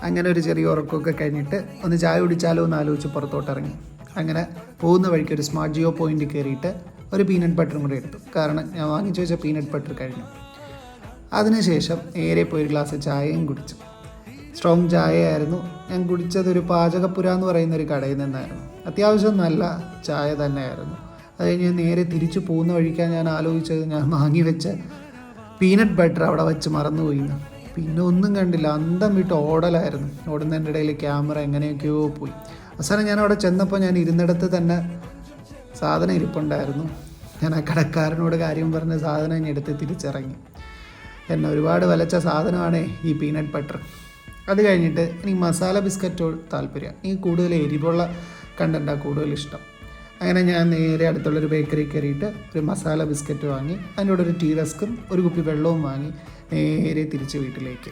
അങ്ങനെ ഒരു ചെറിയ ഉറക്കമൊക്കെ കഴിഞ്ഞിട്ട് ഒന്ന് ചായ കുടിച്ചാലോ എന്ന് ആലോചിച്ച് പുറത്തോട്ടിറങ്ങി. അങ്ങനെ പോകുന്ന വഴിക്ക് ഒരു സ്മാർട്ട് ജിയോ പോയിന്റ് കയറിയിട്ട് ഒരു പീനട്ട് ബട്ടറും കൂടി എടുത്തു. കാരണം ഞാൻ വാങ്ങിച്ചു വെച്ച പീനട്ട് ബട്ടർ കഴിഞ്ഞു. അതിനുശേഷം നേരെ പോയി ഒരു ഗ്ലാസ് ചായയും കുടിച്ചു. സ്ട്രോങ് ചായയായിരുന്നു. ഞാൻ കുടിച്ചത് ഒരു പാചകപ്പുര എന്ന് പറയുന്ന ഒരു കടയിൽ നിന്നായിരുന്നു. അത്യാവശ്യം നല്ല ചായ തന്നെയായിരുന്നു. അത് കഴിഞ്ഞ് നേരെ തിരിച്ചു പോകുന്ന വഴിക്കാൻ ഞാൻ ആലോചിച്ചത് ഞാൻ വാങ്ങി വെച്ച പീനട്ട് ബട്ടർ അവിടെ വെച്ച് മറന്നുപോയി. പിന്നെ ഒന്നും കണ്ടില്ല, അന്തം വിട്ട് ഓടലായിരുന്നു. ഓടുന്നതിൻ്റെ ഇടയിൽ ക്യാമറ എങ്ങനെയൊക്കെയോ പോയി. അവസാനം ഞാൻ അവിടെ ചെന്നപ്പോൾ ഞാൻ ഇരുന്നിടത്ത് തന്നെ സാധനം ഇരിപ്പുണ്ടായിരുന്നു. ഞാൻ ആ കടക്കാരനോട് കാര്യം പറഞ്ഞ സാധനം ഞാൻ എടുത്ത് തിരിച്ചിറങ്ങി. എന്നെ ഒരുപാട് വിലച്ച സാധനമാണ് ഈ പീനട്ട് ബട്ടർ. അത് കഴിഞ്ഞിട്ട് എനിക്ക് മസാല ബിസ്ക്കറ്റോട് താല്പര്യം. എനിക്ക് കൂടുതൽ എരിവുള്ള കണ്ടൻറ്റാണ് കൂടുതൽ ഇഷ്ടം. അങ്ങനെ ഞാൻ നേരെ അടുത്തുള്ളൊരു ബേക്കറി കയറിയിട്ട് ഒരു മസാല ബിസ്ക്കറ്റ് വാങ്ങി, അതിൻ്റെ കൂടെ ഒരു ടീ റസ്ക്കും ഒരു കുപ്പി വെള്ളവും വാങ്ങി നേരെ തിരിച്ച് വീട്ടിലേക്ക്.